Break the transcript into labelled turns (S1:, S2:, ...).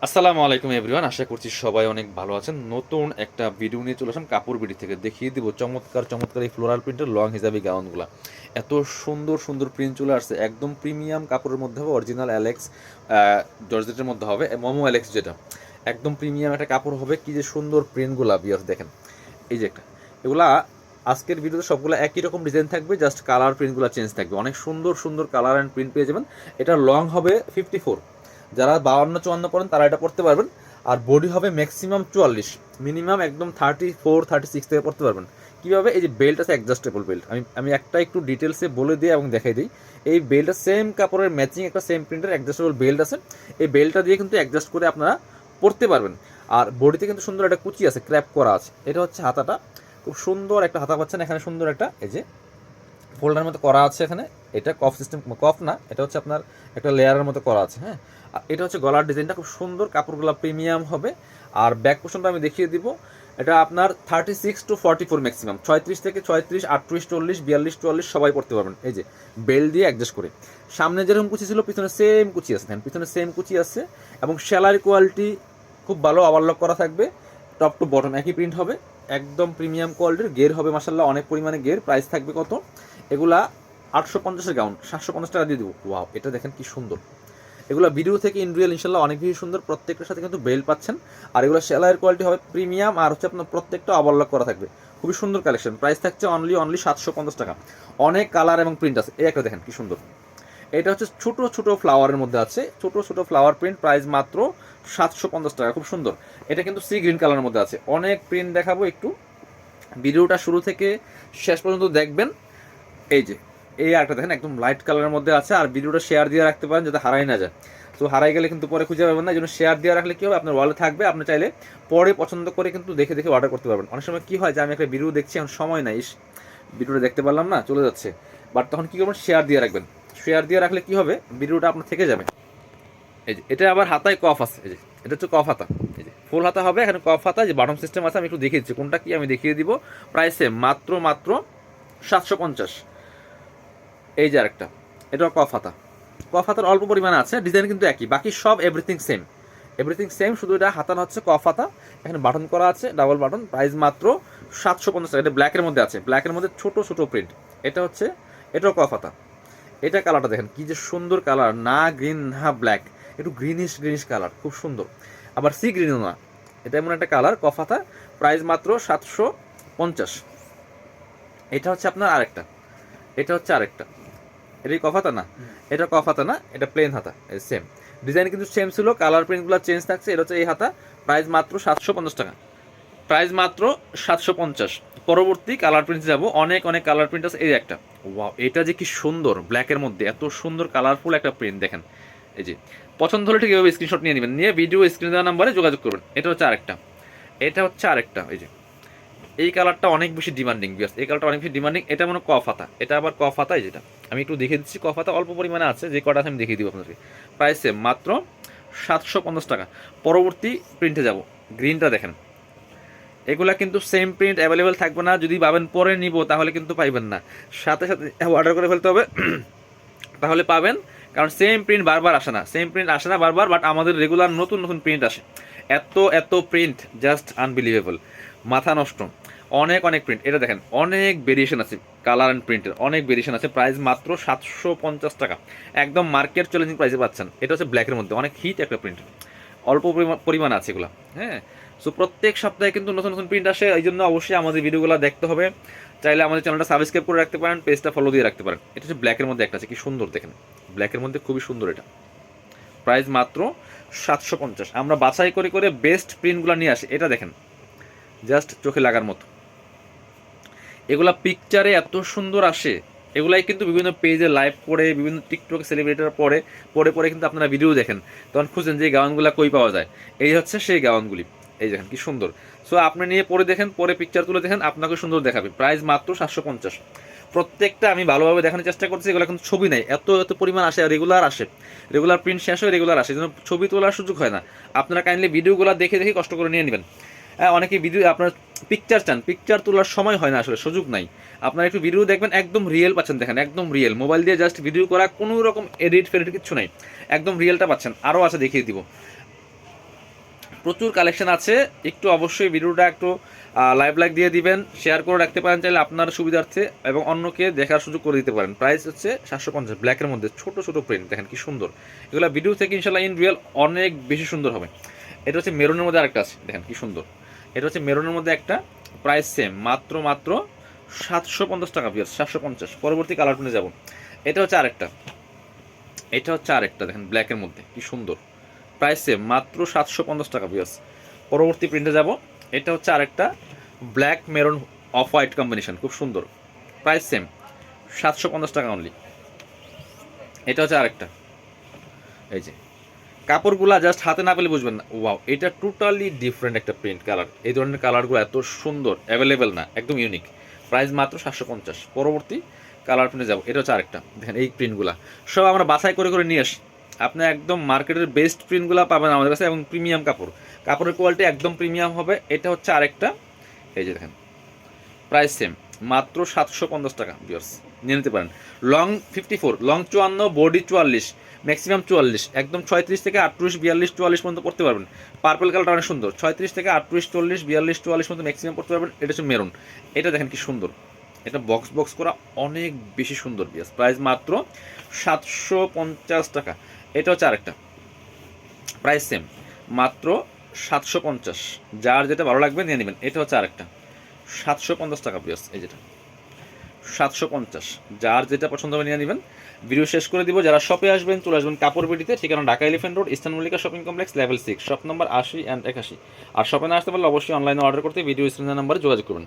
S1: আসসালামু আলাইকুম এভরিওয়ান, আশা করছি সবাই অনেক ভালো আছেন। নতুন একটা ভিডিও নিয়ে চলে আসলাম কাপড় বিডি থেকে। দেখিয়ে দিব চমৎকার চমৎকার এই ফ্লোরাল প্রিন্টের লং হিজাবি গাউনগুলো। এত সুন্দর সুন্দর প্রিন্ট চলে আসছে, একদম প্রিমিয়াম কাপড়ের মধ্যে হবে, অরিজিনাল অ্যালেক্স জর্জেটের মধ্যে হবে, মোমো অ্যালেক্স যেটা একদম প্রিমিয়াম একটা কাপড় হবে। কি যে সুন্দর প্রিন্টগুলা বিয়ার্স দেখেন, এই যে একটা এগুলা আজকের ভিডিওতে সবগুলো একই রকম ডিজাইন থাকবে, জাস্ট কালার প্রিন্টগুলো চেঞ্জ থাকবে। অনেক সুন্দর সুন্দর কালার অ্যান্ড প্রিন্ট পেয়ে যাবেন। এটা লং হবে 54, যারা 52-54 পড়েন তারা এটা পড়তে পারবেন। আর বডি হবে ম্যাক্সিমাম 44, মিনিমাম একদম 34-36 থেকে পড়তে পারবেন। কীভাবে? এই যে বেল্ট আছে, অ্যাডজাস্টেবল বেল্ট। আমি একটা একটু ডিটেলসে বলে দিই এবং দেখাই দিই। এই বেল্টটা সেম কাপড়ের ম্যাচিং একটা সেম প্রিন্টের অ্যাডজাস্টেবল বেল্ট আছে। এই বেল্টটা দিয়ে কিন্তু অ্যাডজাস্ট করে আপনারা পড়তে পারবেন। আর বডিতে কিন্তু সুন্দর একটা কুচি আছে, ক্র্যাপ করা আছে। এটা হচ্ছে হাতাটা, খুব সুন্দর একটা হাতা পাচ্ছেন এখানে। সুন্দর একটা এই যে ফোল্ডার মতো করা আছে এখানে। এটা কফ সিস্টেম, কফ না, এটা হচ্ছে আপনার একটা লেয়ারের মতো করা আছে। হ্যাঁ, আর এটা হচ্ছে গলার ডিজাইনটা খুব সুন্দর, কাপড়গুলো প্রিমিয়াম হবে। আর ব্যাক পোর্শনটা আমি দেখিয়ে দিব। এটা আপনার 36-44 ম্যাক্সিমাম, 36 থেকে 36, 38, 40, 42, 44 সবাই পড়তে পারবেন। এই যে বেল্ট দিয়ে অ্যাডজাস্ট করে। সামনে যেরকম কুচি ছিল পিছনে সেম কুচি আছে, দেখেন পিছনে সেম কুচি আছে। এবং সেলার কোয়ালিটি খুব ভালো, ওভারলক করা থাকবে। টপ টু বটম একই প্রিন্ট হবে, একদম প্রিমিয়াম কোয়ালিটির। গের হবে মাসাল্লাহ অনেক পরিমাণে গের। প্রাইস থাকবে কত? এগুলা 850-এর গাউন 750 টাকা দিয়ে দেবো। ওয়াও, এটা দেখেন কি সুন্দর। এগুলো ভিডিও থেকে ইন রিয়েল ইনশাল্লাহ অনেক বেশি সুন্দর। প্রত্যেকটার সাথে কিন্তু বেল্ট পাচ্ছেন। আর এগুলো সেলাইয়ের কোয়ালিটি হবে প্রিমিয়াম। আর হচ্ছে আপনার প্রত্যেকটা ওভারলক করা থাকবে। খুবই সুন্দর কালেকশন। প্রাইস থাকছে অনলি 750 টাকা। অনেক কালার এবং প্রিন্ট আছে। এই একটা দেখেন কি সুন্দর। এটা হচ্ছে ছোট ছোট ফ্লাওয়ারের মধ্যে আছে, ছোট ছোট ফ্লাওয়ার প্রিন্ট। প্রাইস মাত্র 750 টাকা। খুব সুন্দর। এটা কিন্তু সি গ্রিন কালারের মধ্যে আছে। অনেক প্রিন্ট দেখাবো, একটু ভিডিওটা শুরু থেকে শেষ পর্যন্ত দেখবেন। এই যে এই একটা দেখেন একদম লাইট কালারের মধ্যে আছে। আর ভিডিওটা শেয়ার দিয়ে রাখতে পারেন যাতে হারাই না যায়। তো হারাই গেলে কিন্তু পরে খুঁজে পাবেন না। এই জন্য শেয়ার দিয়ে রাখলে কী হবে, আপনার ওয়ালে থাকবে। আপনি চাইলে পরে পছন্দ করে কিন্তু দেখে দেখে অর্ডার করতে পারবেন। অনেক সময় কী হয় যে আমি একটা ভিডিও দেখছি, এখন সময় নাই, ভিডিওটা দেখতে পারলাম না, চলে যাচ্ছে। বাট তখন কী করবেন, শেয়ার দিয়ে রাখবেন। শেয়ার দিয়ে রাখলে কী হবে, ভিডিওটা আপনার থেকে যাবে। এই যে এটা আবার হাতায় কফ আছে। এই যে এটা হচ্ছে কফ হাতা। এই যে ফুল হাতা হবে, এখানে কফ হাতা। যে বাটন সিস্টেম আছে, আমি একটু দেখিয়ে দিচ্ছি কোনটা কি আমি দেখিয়ে দিব। প্রাইসে মাত্র 750। এই যে আরেকটা, এটা কফ হাতা। কফ হাতার অল্প পরিমাণে আছে, ডিজাইন কিন্তু একই, বাকি সব এভরিথিং সেম। এভরিথিং সেম, শুধু এটা হাতান হচ্ছে কফ হাতা। এখানে বাটন করা আছে, ডাবল বাটন। প্রাইস মাত্র 750 টাকা। এটা ব্ল্যাকের মধ্যে আছে, ব্ল্যাকের মধ্যে ছোট ছোট প্রিন্ট। এটা হচ্ছে, এটাও কফ হাতা। এটা কালারটা দেখেন কি যে সুন্দর কালার, না গ্রিন না ব্ল্যাক, একটু গ্রিনিশ গ্রিনিশ কালার, খুব সুন্দর। আবার সি গ্রিনও না, এটা এমন একটা কালার, কফ হাতা। প্রাইস মাত্র 750। এটা হচ্ছে আপনার আরেকটা, এটা হচ্ছে আরেকটা। এটাই কফাতা না, এটা কফাতা না, এটা প্লেন হাতা। সেম ডিজাইন কিন্তু সেম ছিল, কালার প্রিন্টগুলো চেঞ্জ থাকছে। এটা হচ্ছে এই হাতা। প্রাইস মাত্র 750 টাকা। প্রাইস মাত্র 750। পরবর্তী কালার প্রিন্ট যাব। অনেক অনেক কালার প্রিন্ট আছে। এই একটা, ওয়াও, এটা যে কি সুন্দর, ব্ল্যাকের মধ্যে এত সুন্দর কালারফুল একটা প্রিন্ট দেখেন। এই যে পছন্দ হলে ঠিক এভাবে স্ক্রিনশট নিয়ে নেবেন, নিয়ে ভিডিও স্ক্রিনে দেওয়া নাম্বারে যোগাযোগ করবেন। এটা হচ্ছে আরেকটা, এটা হচ্ছে আরেকটা। এই যে এই কালারটা অনেক বেশি ডিমান্ডিং, বিয়াস এই কালারটা অনেক বেশি ডিমান্ডিং। এটা মনে কফ হাতা, এটা আবার কফ হাতাই। যেটা আমি একটু দেখে দিচ্ছি, কফ হাতা অল্প পরিমাণে আছে, যে কটা আছে আমি দেখিয়ে দিব আপনাকে। প্রাইসে মাত্র 750 টাকা। পরবর্তী প্রিন্টে যাব। গ্রিনটা দেখেন, এগুলা কিন্তু সেম প্রিন্ট অ্যাভেলেবেল থাকবে না। যদি ভাবেন পরে নিব তাহলে কিন্তু পাইবেন না, সাথে সাথে অর্ডার করে ফেলতে হবে তাহলে পাবেন। কারণ সেম প্রিন্ট বারবার আসে না, সেম প্রিন্ট আসে না বারবার, বাট আমাদের রেগুলার নতুন নতুন প্রিন্ট আসে। এত এত প্রিন্ট, জাস্ট আনবিলিভেবল, মাথা নষ্ট। অনেক অনেক প্রিন্ট। এটা দেখেন অনেক ভেরিয়েশন আছে, কালার অ্যান্ড প্রিন্টের অনেক ভেরিয়েশন আছে। প্রাইস মাত্র 750 টাকা। একদম মার্কেট চ্যালেঞ্জিং প্রাইসে পাচ্ছেন। এটা হচ্ছে ব্ল্যাকের মধ্যে অনেক হিট একটা প্রিন্ট, অল্প পরিমাণ আছে এগুলো। হ্যাঁ, সো প্রত্যেক সপ্তাহে কিন্তু নতুন নতুন প্রিন্ট আসে, এই জন্য অবশ্যই আমাদের ভিডিওগুলো দেখতে হবে। চাইলে আমাদের চ্যানেলটা সাবস্ক্রাইব করে রাখতে পারেন, পেজটা ফলো দিয়ে রাখতে পারেন। এটা হচ্ছে ব্ল্যাকের মধ্যে একটা আছে, কি সুন্দর দেখেন, ব্ল্যাকের মধ্যে খুবই সুন্দর এটা। প্রাইস মাত্র 750। আমরা বাছাই করে করে বেস্ট প্রিন্টগুলো নিয়ে আসি। এটা দেখেন, জাস্ট চোখে লাগার মতো। এগুলা পিকচারে এত সুন্দর আসে। এগুলাই কিন্তু বিভিন্ন পেজে লাইভ করে, বিভিন্ন টিকটক সেলিব্রিটিরা পরে পরে পরে কিন্তু আপনারা ভিডিও দেখেন, তখন খুঁজেন যে এই গাউনগুলো কই পাওয়া যায়। এই হচ্ছে সেই গাউনগুলি। এই দেখেন কি সুন্দর। সো আপনি নিয়ে পরে দেখেন, পরে পিকচার তুলে দেখেন, আপনাকে সুন্দর দেখাবে। প্রাইস মাত্র 750। প্রত্যেকটা আমি ভালোভাবে দেখানোর চেষ্টা করছি। এগুলো কিন্তু ছবি নাই, এত এত পরিমাণ আসে, রেগুলার আসে, রেগুলার প্রিন্ট শেষ হয়, রেগুলার আসে, যেন ছবি তোলার সুযোগ হয় না। আপনারা কাইন্ডলি ভিডিওগুলো দেখে দেখে কষ্ট করে নিয়ে নেবেন। হ্যাঁ, অনেকে ভিডিও আপনার পিকচার চান, পিকচার তোলার সময় হয় না, আসলে সুযোগ নাই। আপনারা একটু ভিডিও দেখবেন, একদম রিয়েল পাচ্ছেন। দেখেন একদম রিয়েল, মোবাইল দিয়ে জাস্ট ভিডিও করা, কোনো রকম এডিট ফেডিট কিছু নাই, একদম রিয়েলটা পাচ্ছেন। আরও আছে, দেখিয়ে দিব। প্রচুর কালেকশন আছে, একটু অবশ্যই ভিডিওটা একটু লাইক দিয়ে দিবেন, শেয়ার করে রাখতে পারেন চাইলে আপনার সুবিধার্থে, এবং অন্যকে দেখার সুযোগ করে দিতে পারেন। প্রাইস হচ্ছে 750, ব্ল্যাকের মধ্যে ছোট ছোট প্রিন্ট, দেখেন কি সুন্দর। এগুলো ভিডিও থেকে ইনশাল্লাহ ইন রিয়েল অনেক বেশি সুন্দর হবে। এটা হচ্ছে মেরুনের মধ্যে আরেকটা আছে, দেখেন কি সুন্দর। এটা হচ্ছে মেরুনের মধ্যে একটা, প্রাইস সেম, মাত্র 750 টাকা পিয়ার, 750। পরবর্তী কালার টুনে যাব। এটা হচ্ছে আরেকটা, দেখেন ব্ল্যাকের মধ্যে কি সুন্দর, প্রাইস সেম, মাত্র 750 টাকা পিয়ার। পরবর্তী প্রিন্টে যাব। এটা হচ্ছে আরেকটা black maroon off white combination, খুব সুন্দর, প্রাইস সেম, 750 টাকা অনলি। এটা হচ্ছে আরেকটা, এই যে কাপড়গুলা জাস্ট হাতে না পেলে বুঝবেন না, ওয়াও এটা টোটালি ডিফারেন্ট একটা প্রিন্ট কালার। এই ধরনের কালারগুলো এত সুন্দর, অ্যাভেলেবেল না, একদম ইউনিক, প্রাইস মাত্র 750। পরবর্তী কালার প্রিন্টে যাবো। এটা হচ্ছে আরেকটা, দেখেন এই প্রিন্টগুলা সব আমরা বাছাই করে করে নিয়ে আসি। আপনি একদম মার্কেটের বেস্ট প্রিন্টগুলো পাবেন আমাদের কাছে, এবং প্রিমিয়াম কাপড়ের কোয়ালিটি একদম প্রিমিয়াম হবে। এটা হচ্ছে আরেকটা, এই যে দেখেন, প্রাইস সেম, মাত্র 750 টাকা ভিউয়ার্স, নিয়ে নিতে পারেন। লং 54, লং 54, বডি 44, ম্যাক্সিমাম 44, একদম 36 থেকে 38, 42, 44 পর্যন্ত পড়তে পারবেন। পার্পল কালারটা অনেক সুন্দর, 36 থেকে 38, 40, 42, 44 পর্যন্ত ম্যাক্সিমাম পড়তে পারবেন। এটা হচ্ছে মেরুন, এটা দেখেন কি সুন্দর, এটা বক্স করা অনেক বেশি সুন্দর ভিউয়ার্স, প্রাইস মাত্র 750 টাকা। এটা হচ্ছে আরেকটা, প্রাইস সেম, মাত্র 750। যার যেটা ভালো লাগবে নিয়ে নেবেন। এটা হচ্ছে আরেকটা, 750 টাকা পিস, এই যেটা 750। যার যেটা পছন্দ হবে নিয়ে নেবেন। ভিডিও শেষ করে দিব। যারা শপে আসবেন চলে আসবেন কাপড় বিডিতে, ঠিকানা Dhaka elephant road, eastern Mallika shopping complex, level 6, shop number 80 and 81। আর শপে না আসতে পারলে অবশ্যই অনলাইনে অর্ডার করতে ভিডিও স্ক্রিনের নাম্বারে যোগাযোগ করবেন।